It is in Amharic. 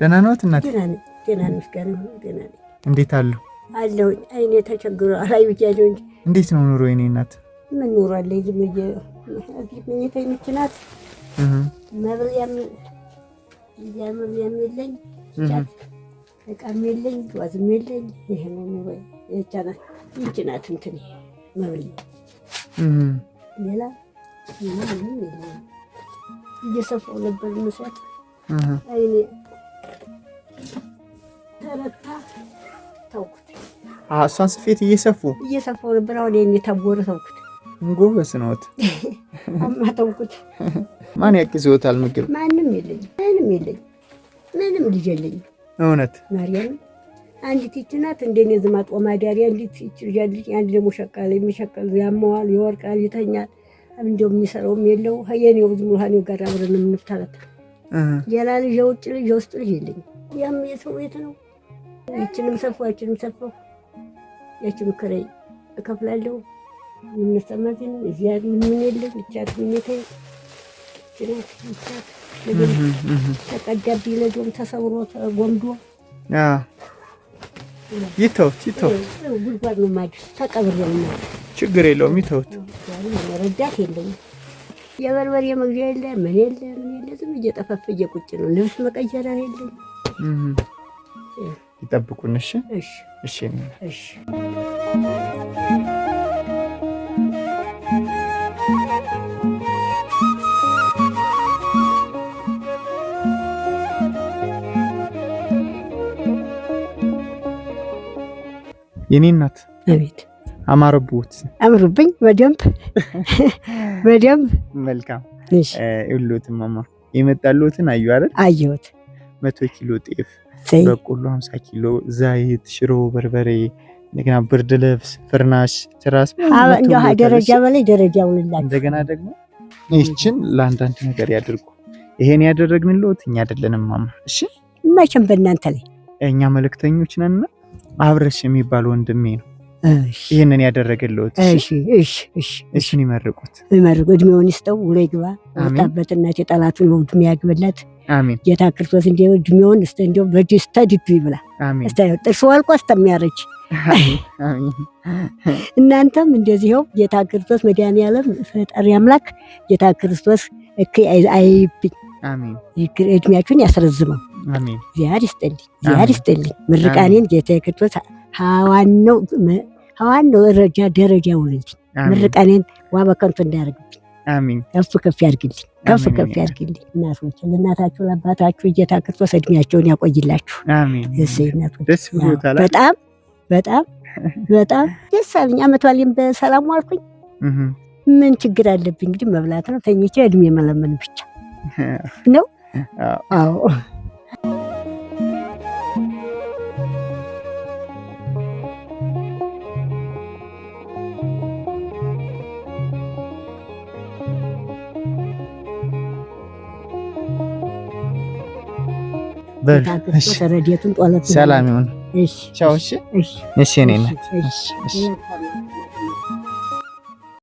ደህና ነዎት እናት? ደህና ነኝ ደህና ነኝ። እንዴት አሉ? አለሁ። አይኔ ተቸግሮ አላዩ ያለው እንጂ እንዴት ነው ኑሮ? የኔ እናት ምን ኑሮ አለ? ዝም መኝታዬ ነች ናት። መብሪያም የለኝ እቃም የለኝ ዋዝም የለኝ። ይሄ ነው ኑሮ። ይህች ናት እንትን መብሪያ ሌላ ምንም የለም። እየሰፋሁ ነበር መስራት አይኔ ተረታ ተውኩት። እሷን ስፌት እየሰፋሁ ነበር። አሁን የኔ ታቦረ ተውኩት። ጎበዝ ነዎት። ተውኩት። ማን ያግዝዎታል? ምግብ ማንም የለኝ ምንም ልጅ የለኝ። እውነት ማርያም አንዲት ይህች ናት እንደኔ ዝማጥ ወማዳሪያ አንዲት ይህች ልጅ አለች። አንድ ደግሞ ሸቃለ የሚሸቀል ያመዋል ይወርቃል ይተኛል። እንደው የሚሰራውም የለው። የኔው ዝም ብሎ ሀኔው ጋር አብረን የምንፍታለት ሌላ ልጅ የውጭ ልጅ የውስጥ ልጅ የለኝ። ያም የሰው ቤት ነው። ይችንም ሰፋሁ ያችንም ክራይ እከፍላለሁ። ምንሰማትን እዚያ ምን የለም። ብቻት ምንቴ ጭናት ብቻት ተቀዳብኝ። ለጆም ተሰብሮ ተጎምዶ ይተውት ጉድጓድ ነው ማድ ተቀብሬ ነው። ችግር የለውም ይተውት። ረዳት የለኝም። የበርበሬ መግዣ የለ ምን የለ ዝም እየጠፈፈጀ ቁጭ ነው። ልብስ መቀየሪያ የለኝ። ይጠብቁን። እሺ እሺ። የኔ እናት አቤት። አማረብኝ በደንብ መልካም። ይሉት ማማ የመጣሉትን አዩ አይደል? አየሁት። 100 ኪሎ ጤፍ፣ በቆሎ 50 ኪሎ፣ ዘይት፣ ሽሮ፣ በርበሬ፣ እንደገና ብርድ ልብስ፣ ፍርናሽ፣ ትራስ እንደው ደረጃ በላይ ደረጃውን ላችሁ። እንደገና ደግሞ ይህችን ለአንዳንድ ነገር ያድርጉ። ይሄን ያደረግንልዎት እኛ አይደለንም ማማ። እሺ መቼም በእናንተ ላይ እኛ መልእክተኞች ነንና አብረሽ የሚባል ወንድሜ ነው ይሄንን ያደረገልዎት። እሺ ይመርቁት። እድሜውን ይስጠው፣ ውሎ ይግባ። ወጣበት እናት የጠላቱን ወንድ የሚያግብለት አሜን። ጌታ ክርስቶስ እንደው እድሜውን እንደው በደስታ ድዱ ይብላ። አሜን። ጥርሱ አልቆ እስከሚያረጅ አሜን። እናንተም እንደዚህው ጌታ ክርስቶስ መድኃኒዓለም ፈጣሪ አምላክ ጌታ ክርስቶስ አይብኝ። አሜን። እድሜያችሁን ያስረዝመው። አሜን። ዚያድ ይስጥልኝ። ምርቃኔን ጌታ ክርስቶስ ሐዋናው ደረጃ ውልልኝ። ምርቃኔን በከንቱ እንዳያደርግብኝ። አሜን። ከፍ ያድርግልኝ። እናቶች ለእናታችሁ ለአባታችሁ ጌታ ክርስቶስ እድሜያቸውን ያቆይላችሁ። አሜን። እናቶች ደስ ብሎታል። በጣም ደስ አለኝ። ዓመት ባሌን በሰላም ዋልኩኝ። ምን ችግር አለብኝ? እንግዲህ መብላት ነው። ተኝቼ እድሜ መለመን ብቻ ነው። አዎ ሰላም ይሁን። ቻው። እሺ እኔ ነኝ።